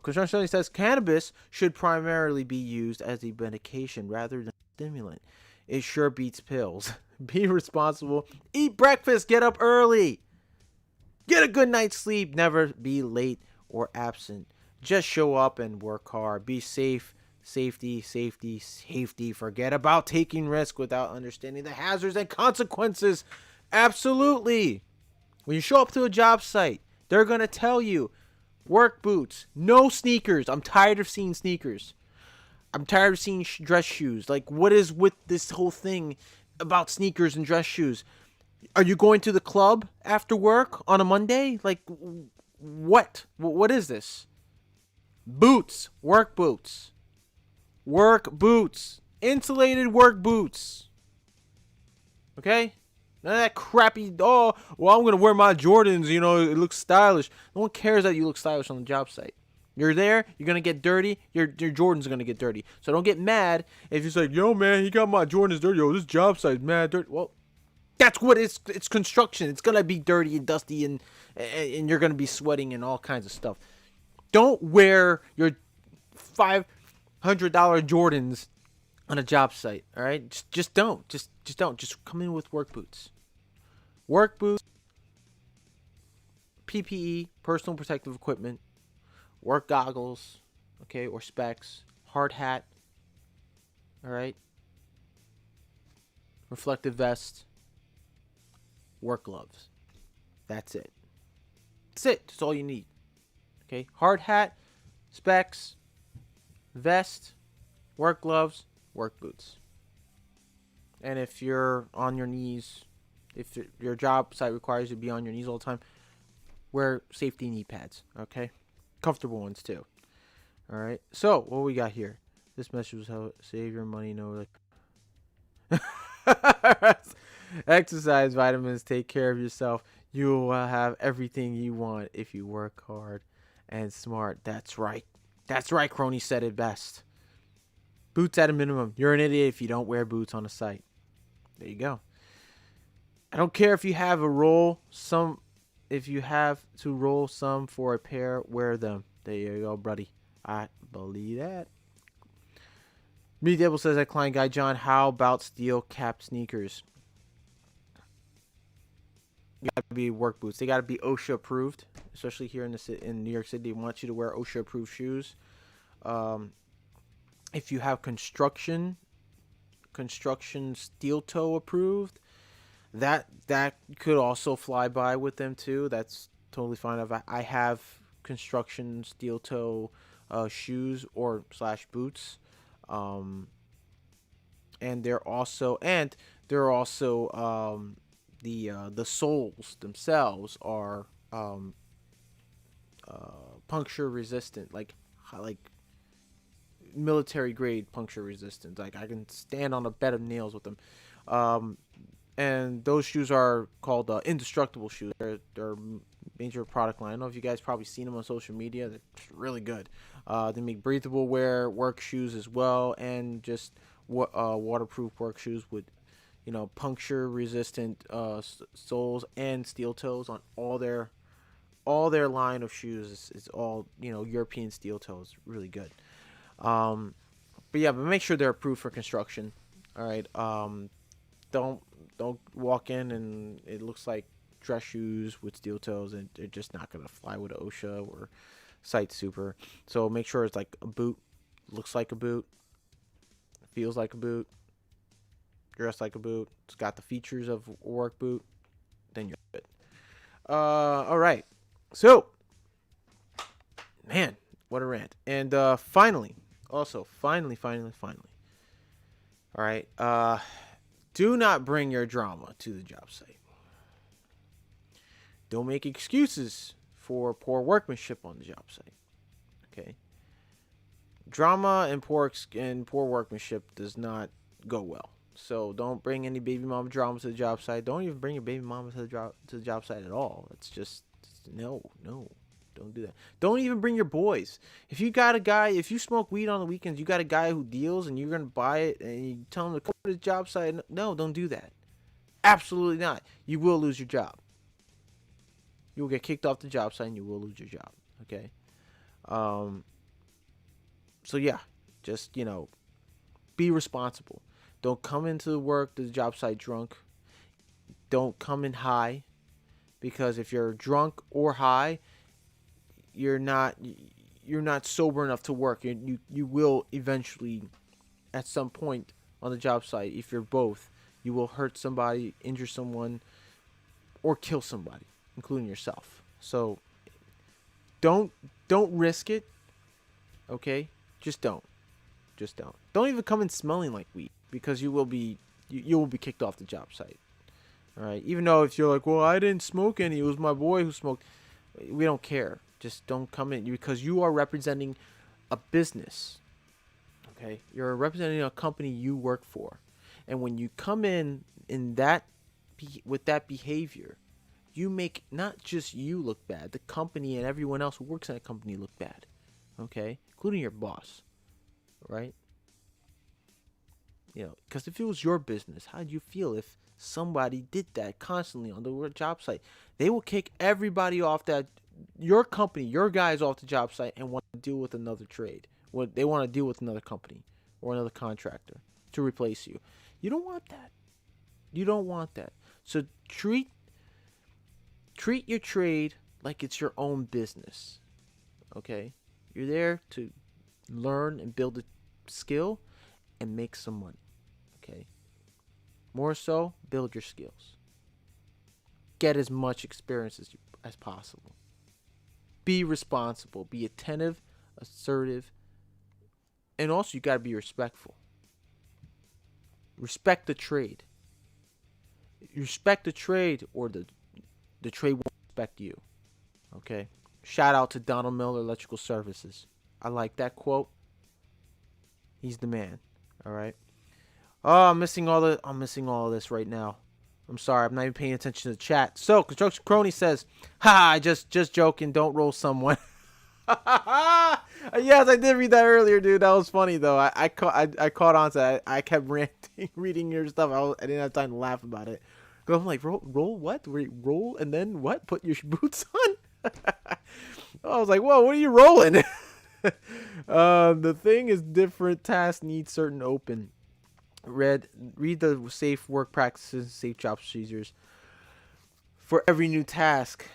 Construction study says cannabis should primarily be used as a medication rather than a stimulant. It sure beats pills. Be responsible. Eat breakfast. Get up early. Get a good night's sleep. Never be late or absent. Just show up and work hard. Be safe. Safety. Forget about taking risks without understanding the hazards and consequences. Absolutely. When you show up to a job site, they're going to tell you, work boots, no sneakers. I'm tired of seeing sneakers. I'm tired of seeing dress shoes. Like, what is with this whole thing about sneakers and dress shoes? Are you going to the club after work on a Monday? Like, what? What is this? Boots. Work boots. Work boots. Insulated work boots. Okay? None of that crappy, I'm going to wear my Jordans, it looks stylish. No one cares that you look stylish on the job site. You're there, you're going to get dirty, your Jordans are going to get dirty. So don't get mad if you're like, yo, man, he got my Jordans dirty. Yo, this job site's mad dirty. Well, that's what it's construction. It's going to be dirty and dusty, and you're going to be sweating and all kinds of stuff. Don't wear your $500 Jordans on a job site, all right? Just don't. Just don't. Just come in with work boots. Work boots, PPE, personal protective equipment, work goggles, okay, or specs, hard hat, all right? Reflective vest, work gloves. That's it. That's all you need. Okay? Hard hat, specs, vest, work gloves, work boots. And if you're on your knees, if your job site requires you to be on your knees all the time, wear safety knee pads, okay? Comfortable ones too. All right. So, what we got here? This message was how save your money, exercise, vitamins, take care of yourself. You will have everything you want if you work hard and smart. That's right. Crony said it best. Boots at a minimum. You're an idiot if you don't wear boots on a site. There you go. I don't care if you have if you have to roll some for a pair, wear them. There you go, buddy. I believe that. Me Devil says at KleinGuy Jon, how about steel cap sneakers? You gotta be work boots. They gotta be OSHA approved, especially here in New York City. They want you to wear OSHA approved shoes. Um, if you have construction steel toe approved, that could also fly by with them too. That's totally fine. I have construction steel toe shoes or slash boots, um, and they're also the soles themselves are puncture resistant, like military grade puncture resistant. Like I can stand on a bed of nails with them. Um, and those shoes are called indestructible shoes. They're major product line. I don't know if you guys probably seen them on social media. They're really good. They make breathable wear work shoes as well, and just waterproof work shoes with puncture resistant soles and steel toes on all their line of shoes. Is all European steel toes. Really good. Um, but make sure they're approved for construction. All right. Don't walk in and it looks like dress shoes with steel toes, and they're just not gonna fly with OSHA or Site Super. So make sure it's like a boot, looks like a boot, feels like a boot, dressed like a boot. It's got the features of a work boot. Then you're good. All right. So, man, what a rant. And finally. All right. Do not bring your drama to the job site. Don't make excuses for poor workmanship on the job site. Okay. Drama and poor workmanship does not go well. So don't bring any baby mama drama to the job site. Don't even bring your baby mama to the job site at all. It's just no. Don't do that. Don't even bring your boys. If you smoke weed on the weekends, you got a guy who deals and you're going to buy it and you tell him to come to the job site. No, don't do that. Absolutely not. You will lose your job. You will get kicked off the job site and you will lose your job. Okay? So yeah, just, be responsible. Don't come into the job site drunk. Don't come in high, because if you're drunk or high, you're not sober enough to work. You will eventually, at some point on the job site, if you're both, you will hurt somebody, injure someone, or kill somebody, including yourself. So don't risk it. Okay? Just don't. Don't even come in smelling like weed, because you will be kicked off the job site. All right? Even though if you're like, well, I didn't smoke any, it was my boy who smoked. We don't care. Just don't come in, because you are representing a business. Okay? You're representing a company you work for. And when you come in with that behavior, you make not just you look bad, the company and everyone else who works in that company look bad. Okay? Including your boss. Right? Because if it was your business, how'd you feel if somebody did that constantly on the job site? They will kick everybody off your company, your guys off the job site, and want to deal with another trade. They want to deal with another company or another contractor to replace you. You don't want that. So treat your trade like it's your own business. Okay? You're there to learn and build a skill and make some money. Okay? More so, build your skills. Get as much experience as possible. Be responsible. Be attentive, assertive, and also you got to be respectful. Respect the trade. Respect the trade, or the trade won't respect you. Okay? Shout out to Donald Miller Electrical Services. I like that quote. He's the man. All right. Oh, I'm missing all of this right now. I'm sorry. I'm not even paying attention to the chat. So, Construction Crony says, "Ha, just joking. Don't roll someone." Yes, I did read that earlier, dude. That was funny though. I caught on to that. I kept ranting, reading your stuff. I didn't have time to laugh about it. Cause I'm like, roll what? Wait, roll and then what? Put your boots on. I was like, whoa, what are you rolling? The thing is different. Tasks need certain open. Read the safe work practices, safe job procedures for every new task.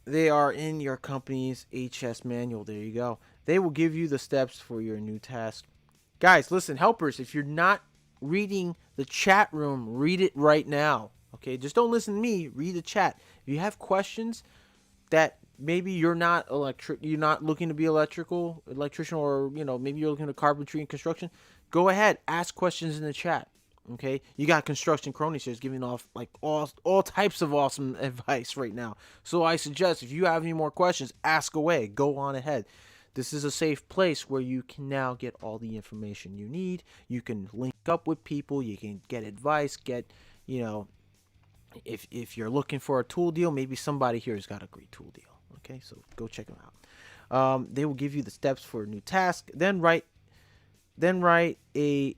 They are in your company's HS manual. There you go. They will give you the steps for your new task. Guys, listen, helpers, if you're not reading the chat room, read it right now. Okay, just don't listen to me. Read the chat. If you have questions that maybe you're not looking to be electrician, or maybe you're looking at carpentry and construction, go ahead, ask questions in the chat. Okay, you got construction cronies here giving off like all types of awesome advice right now. So I suggest, if you have any more questions, ask away. Go on ahead. This is a safe place where you can now get all the information you need. You can link up with people. You can get advice. If you're looking for a tool deal, maybe somebody here has got a great tool deal. Okay, so go check them out. They will give you the steps for a new task. Then write a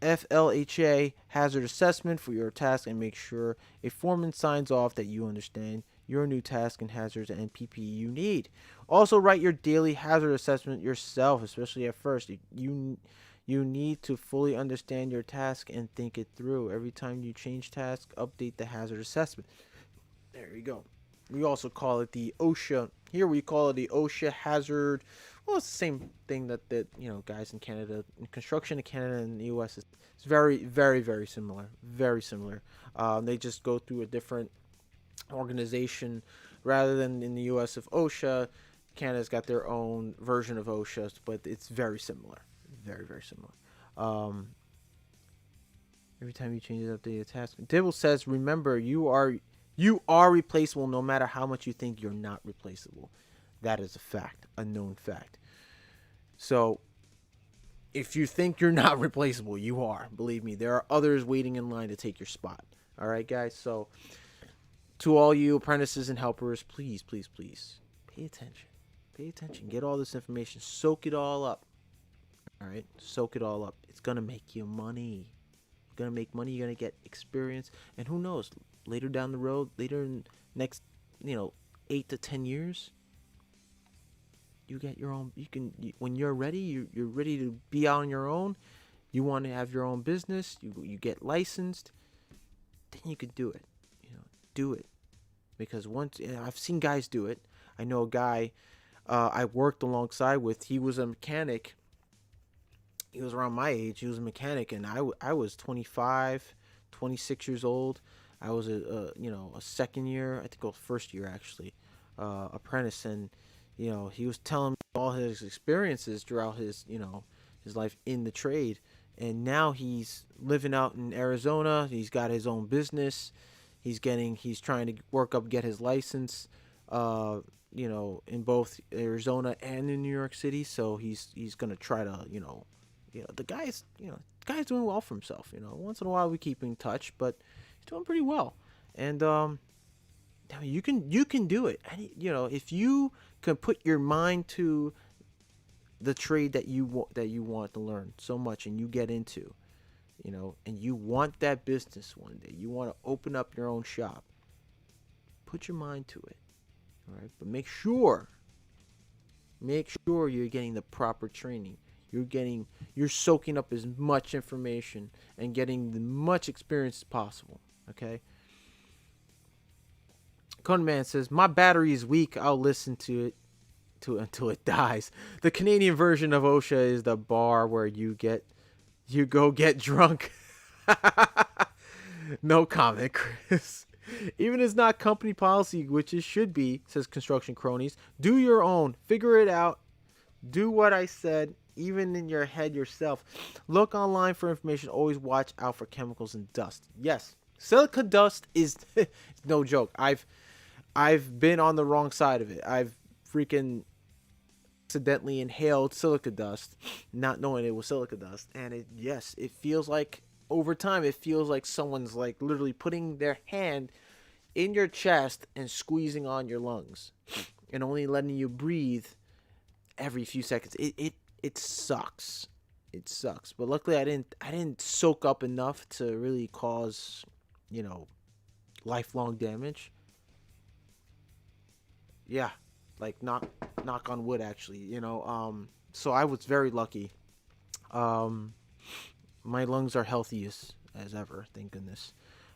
FLHA hazard assessment for your task, and make sure a foreman signs off that you understand your new task and hazards and PPE you need. Also, write your daily hazard assessment yourself, especially at first. You need to fully understand your task and think it through. Every time you change task, update the hazard assessment. There you go. We also call it the OSHA. Here we call it the OSHA hazard. Well, it's the same thing that guys in Canada, in construction in Canada and the U.S. It's very, very, very similar. Very similar. They just go through a different organization rather than in the U.S. of OSHA. Canada's got their own version of OSHA, but it's very similar. Very, very similar. Every time you change it, update a task. Dibble says, remember, you are replaceable no matter how much you think you're not replaceable. That is a fact, a known fact. So if you think you're not replaceable, you are. Believe me, there are others waiting in line to take your spot. All right, guys? So to all you apprentices and helpers, please, please, please, pay attention. Pay attention. Get all this information. Soak it all up. All right? Soak it all up. It's going to make you money. You're going to make money. You're going to get experience. And who knows, later down the road, later in next, 8 to 10 years, you get your own. When you're ready, you're ready to be out on your own. You want to have your own business. You get licensed. Then you could do it. Do it. Because once I've seen guys do it. I know a guy I worked alongside with. He was a mechanic. He was around my age. He was a mechanic, and I was 25, 26 years old. I was a second year, I think it was first year actually, apprentice, and he was telling me all his experiences throughout his his life in the trade, and now he's living out in Arizona. He's got his own business. He's trying to get his license, in both Arizona and in New York City. So he's gonna try to the guy's doing well for himself. Once in a while we keep in touch, but he's doing pretty well, and you can do it. If you can put your mind to the trade that you want to learn so much, and you get into, and you want that business one day, you want to open up your own shop, put your mind to it, all right? But make sure you're getting the proper training. You're soaking up as much information and getting the much experience as possible. Okay. Conman says, my battery is weak. I'll listen to it until it dies. The Canadian version of OSHA is the bar where you go get drunk. No comment, Chris. Even if it's not company policy, which it should be, says Construction Cronies. Do your own. Figure it out. Do what I said, even in your head yourself. Look online for information. Always watch out for chemicals and dust. Yes, silica dust is no joke. I've been on the wrong side of it. I've freaking accidentally inhaled silica dust, not knowing it was silica dust, and it feels like over time it feels like someone's like literally putting their hand in your chest and squeezing on your lungs, and only letting you breathe every few seconds. It sucks. It sucks. But luckily I didn't soak up enough to really cause, lifelong damage. Yeah. like knock on wood, actually. So I was very lucky. Um, my lungs are healthiest as ever, thank goodness.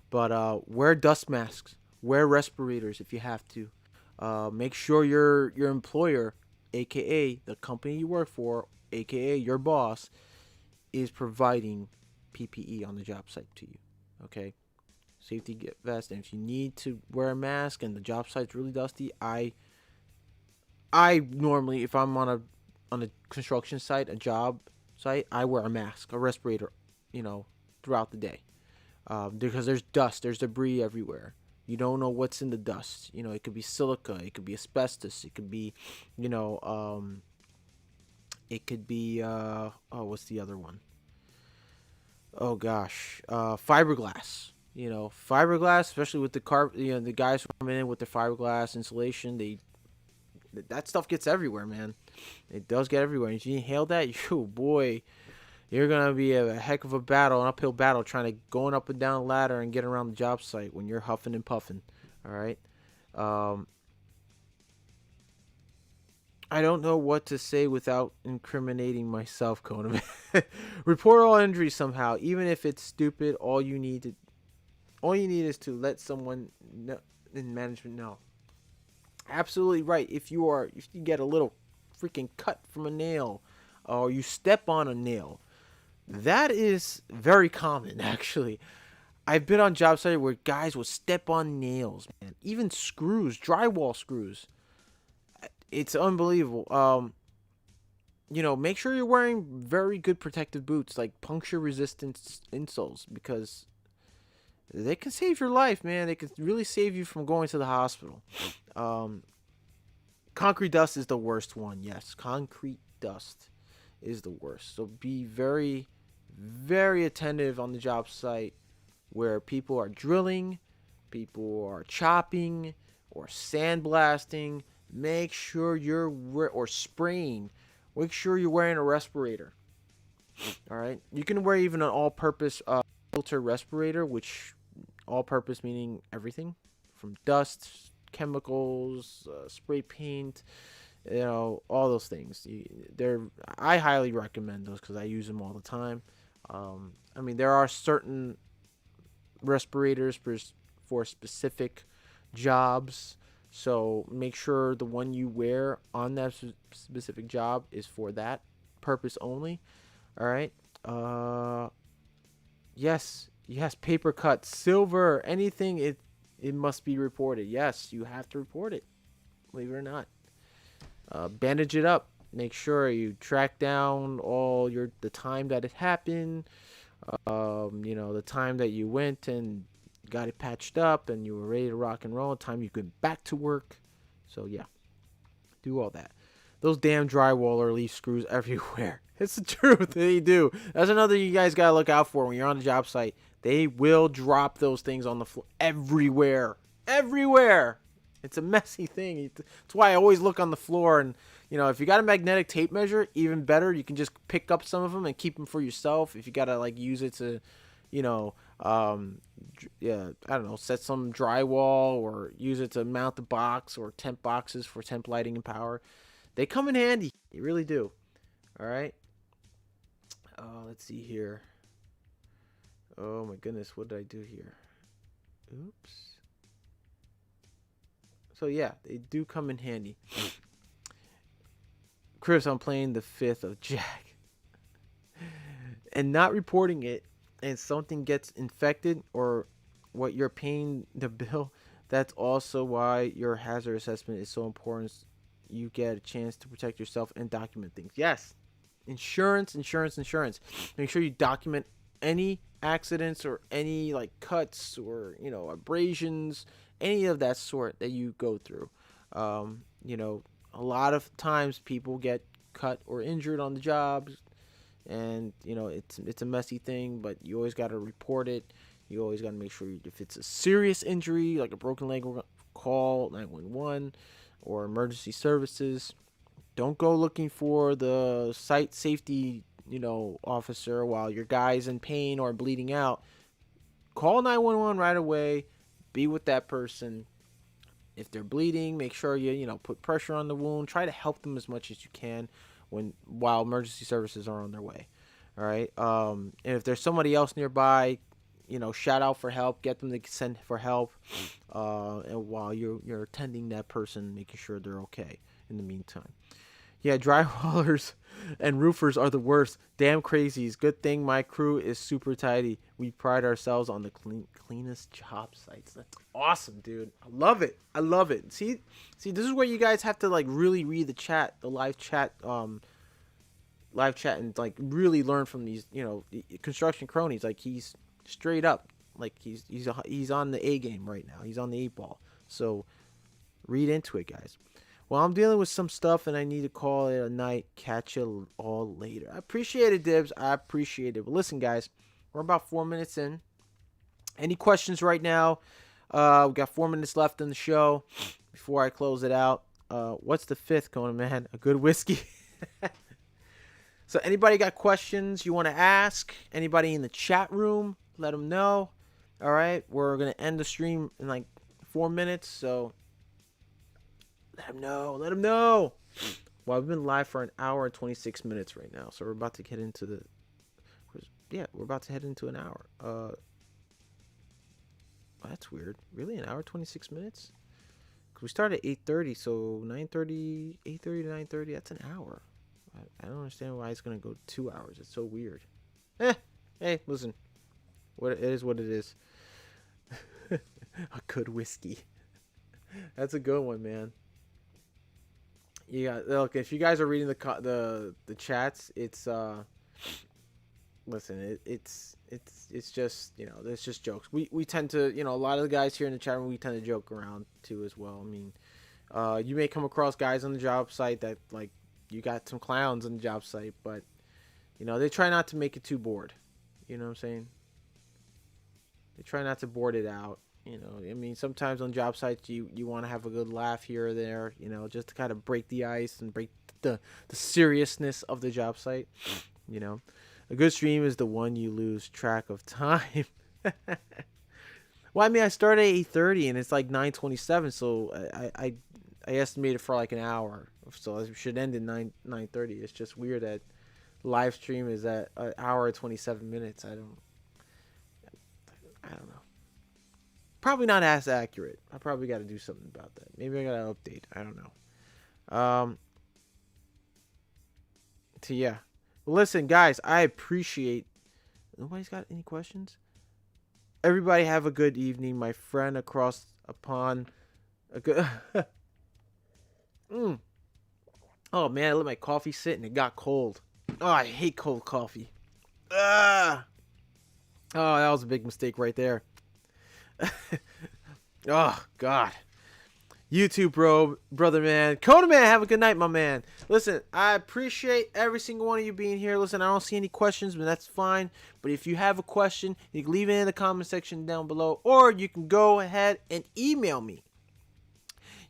But wear dust masks, wear respirators if you have to. Make sure your employer, aka the company you work for, aka your boss, is providing PPE on the job site to you. Okay, safety vest, and if you need to wear a mask and the job site's really dusty, I normally, if I'm on a construction site, a job site, I wear a mask, a respirator, throughout the day, because there's dust, there's debris everywhere. You don't know what's in the dust. It could be silica, it could be asbestos, it could be, you know, it could be what's the other one? Oh gosh, fiberglass. Fiberglass, especially with the the guys who come in with the fiberglass insulation, that stuff gets everywhere, man. It does get everywhere. And if you inhale that, you boy, you're gonna be a heck of a battle, an uphill battle, trying to going up and down the ladder and get around the job site when you're huffing and puffing. All right. Um, I don't know what to say without incriminating myself, Conan. Report all injuries somehow, even if it's stupid. All you need is to let someone in management know. Absolutely right. If you get a little freaking cut from a nail, or you step on a nail, that is very common, actually. I've been on job sites where guys will step on nails, man. Even screws, drywall screws. It's unbelievable. Make sure you're wearing very good protective boots, like puncture resistant insoles, because they can save your life, man. They can really save you from going to the hospital. Concrete dust is the worst one. Yes, concrete dust is the worst. So be very, very attentive on the job site where people are drilling, people are chopping, or sandblasting. Make sure or spraying. Make sure you're wearing a respirator. All right. You can wear even an all-purpose filter respirator, which all-purpose meaning everything from dust, chemicals, spray paint, all those things. I highly recommend those because I use them all the time. There are certain respirators for specific jobs, so make sure the one you wear on that specific job is for that purpose only. All right. Yes, paper cuts, silver, anything, it must be reported. Yes, you have to report it, believe it or not. Bandage it up. Make sure you track down the time that it happened. The time that you went and got it patched up and you were ready to rock and roll. The time you get back to work. So yeah, do all that. Those damn drywaller leaf screws everywhere. It's the truth. They do. That's another thing you guys gotta look out for when you're on the job site. They will drop those things on the floor everywhere. Everywhere. It's a messy thing. That's why I always look on the floor. And if you got a magnetic tape measure, even better. You can just pick up some of them and keep them for yourself. If you gotta use it to, I don't know, set some drywall or use it to mount the box or temp boxes for temp lighting and power. They come in handy. They really do. All right. Let's see here. Oh my goodness, what did I do here? Oops. So yeah, they do come in handy. Chris, I'm playing the 5th of Jack. And not reporting it, and something gets infected or what you're paying the bill, that's also why your hazard assessment is so important. You get a chance to protect yourself and document things. Yes. Insurance. Make sure you document any accidents or any cuts or abrasions, any of that sort that you go through. A lot of times people get cut or injured on the jobs, and it's a messy thing, but you always got to report it. You always got to make sure if it's a serious injury like a broken leg, call 911 or emergency services. Don't go looking for the site safety officer while your guy's in pain or bleeding out. Call 911 right away. Be with that person. If they're bleeding, make sure you put pressure on the wound. Try to help them as much as you can while emergency services are on their way. All right. And if there's somebody else nearby, shout out for help. Get them to send for help. And while you're attending that person, making sure they're okay in the meantime. Yeah, drywallers and roofers are the worst. Damn crazies. Good thing my crew is super tidy. We pride ourselves on the cleanest job sites. That's awesome, dude. I love it. I love it. See, this is where you guys have to like really read the live chat, and like really learn from these, construction cronies. Like he's straight up, like he's on the A game right now. He's on the 8 ball. So read into it, guys. Well, I'm dealing with some stuff and I need to call it a night. Catch you all later. I appreciate it, Dibs. I appreciate it. But listen, guys, we're about 4 minutes in. Any questions right now? We got 4 minutes left in the show before I close it out. What's the fifth, Conan, man? A good whiskey. So anybody got questions you want to ask? Anybody in the chat room? Let them know. All right. We're going to end the stream in like 4 minutes. So let them know. Let them know. Well, I've been live for an hour and 26 minutes right now. So we're about to get into we're about to head into an hour. Oh, that's weird. Really? An hour, 26 minutes? Because we started at 8:30. So 8:30 to 9:30, that's an hour. I don't understand why it's going to go 2 hours. It's so weird. Hey, listen. It is what it is. A good whiskey. That's a good one, man. Yeah, look, if you guys are reading the chats, it's listen, it's just, there's just jokes. We tend to, a lot of the guys here in the chat room, we tend to joke around too as well. I mean, you may come across guys on the job site that like you got some clowns on the job site, but they try not to make it too bored. You know what I'm saying? They try not to board it out. I mean, sometimes on job sites you want to have a good laugh here or there, just to kind of break the ice and break the seriousness of the job site. A good stream is the one you lose track of time. Well, I mean, I started at 8:30 and it's like 9:27, so I estimated for like an hour, so I should end at 9:30. It's just weird that live stream is at an hour and 27 minutes. I don't know. Probably not as accurate. I probably got to do something about that. Maybe I got to update. I don't know. So yeah. Listen, guys, I appreciate. Nobody's got any questions? Everybody have a good evening. My friend across upon a good. Oh man, I let my coffee sit and it got cold. Oh, I hate cold coffee. Oh, that was a big mistake right there. Oh God. YouTube, brother, man. Coda, man, have a good night, my man. Listen, I appreciate every single one of you being here. Listen, I don't see any questions, but that's fine. But if you have a question, you can leave it in the comment section down below, or you can go ahead and email me.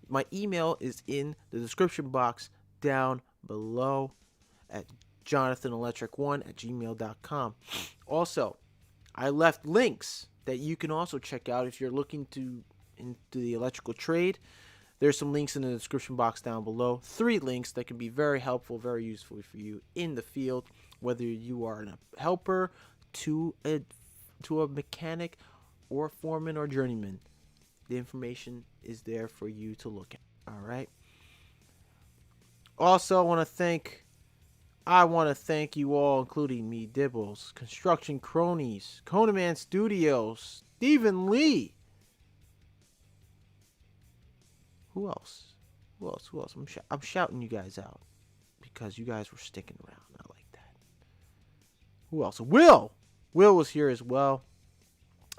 My email is in the description box down below at jonathanalectric1@gmail.com. Also, I left links that you can also check out if you're looking into the electrical trade. There's some links in the description box down below. 3 links that can be very helpful, very useful for you in the field, whether you are a helper, to a mechanic, or foreman or journeyman. The information is there for you to look at. All right. Also, I want to thank you all, including me, Dibbles, Construction Cronies, Conaman Studios, Stephen Lee. Who else? I'm shouting you guys out because you guys were sticking around. I like that. Who else? Will was here as well.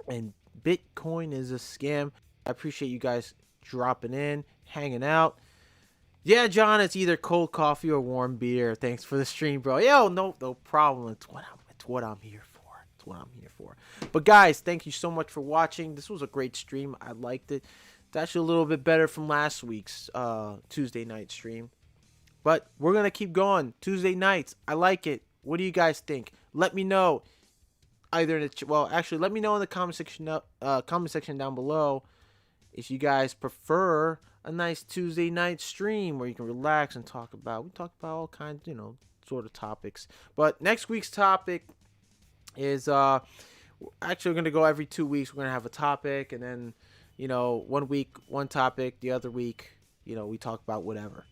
And Bitcoin is a scam. I appreciate you guys dropping in, hanging out. Yeah, John, it's either cold coffee or warm beer. Thanks for the stream, bro. Yo, no problem. It's what I'm here for. But guys, thank you so much for watching. This was a great stream. I liked it. It's actually a little bit better from last week's Tuesday night stream. But we're going to keep going. Tuesday nights. I like it. What do you guys think? Let me know. Let me know in the comment section down below if you guys prefer a nice Tuesday night stream where you can relax and we talk about all kinds, sort of topics. But next week's topic is actually we're going to go every 2 weeks. We're going to have a topic, and then, 1 week, one topic, the other week, we talk about whatever,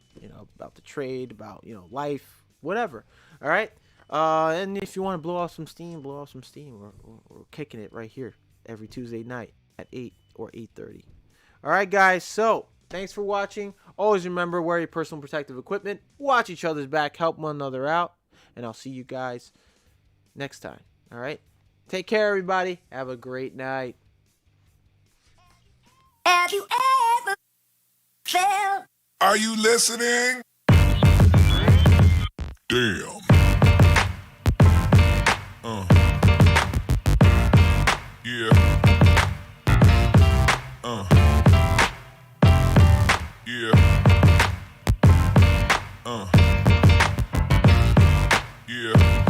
about the trade, about, life, whatever. All right. And if you want to blow off some steam. We're kicking it right here every Tuesday night at 8 or 8:30. All right, guys. So thanks for watching. Always remember, wear your personal protective equipment. Watch each other's back. Help one another out. And I'll see you guys next time. All right. Take care, everybody. Have a great night. Have you ever felt? Are you listening? Damn. Yeah. Yeah. Yeah.